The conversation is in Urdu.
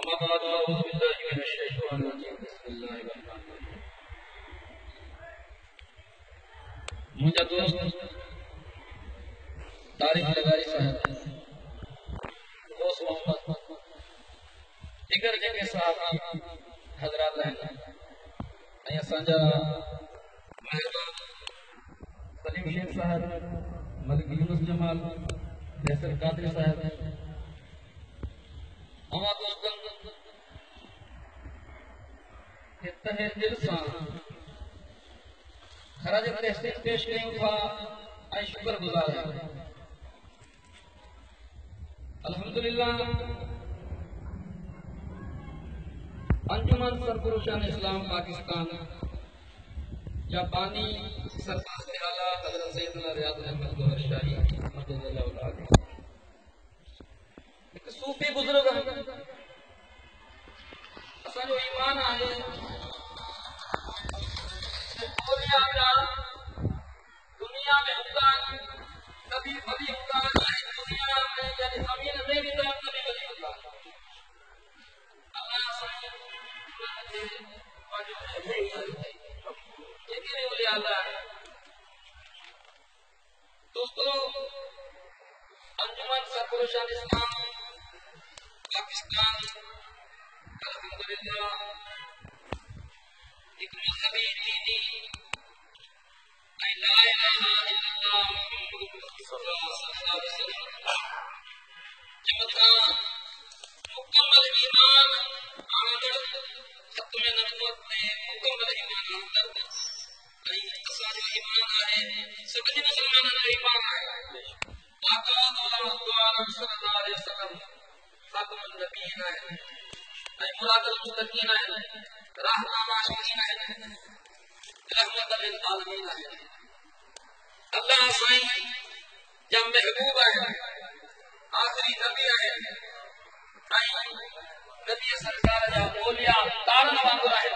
اما بعد اعوذ باللہ من الشیطان الرجیم بسم اللہ الرحمن الرحیم. مجھے دوست تاریخ لگاری صاحب دوست محمد دیگر جگہ صاحب حضرات ہیں ایسا سنجا مہربان سلیم شیخ صاحب ملک یونس جمال فیصل قادری صاحب اما دوستن تہ دل سان خراج تحسین پیش کریں تھا اے شکر گزار ہیں. الحمدللہ انجمن سرپرشان اسلام پاکستان جاپانی سرپرست اعلیٰ حضرت سیدنا ریاض احمد گوہر شاہی مدد اللہ علیہ ایک صوفی بزرگ اصلا جو ایمان آئے دنیا میں حکام کبھی بڑی حکام دنیا میں یعنی زمین میں بھی تو کبھی بڑی حکام اللہ سے دوستو انجمن سرپرشان اسلام پاکستان الحمدللہ ایک مذہبی دینی لا الہ الا اللہ محمد رسول اللہ صلی اللہ علیہ وسلم جمعہ مکمل ایمان آمدر ختم نبوت میں مکمل ایمان آمدر اسا جو ایمان آئے سبھی مسلمانوں جو ایمان آئے واقعات علماء صلی اللہ علیہ وسلم خاتم النبیین آئے مراد المتقین آئے رہنما شاہین آئے رحمت للعالمین آئے اللہ سائیں جب محبوب آئے آخری نبی آئے نبی سرکار جا اولیاء تارن وانگر آئے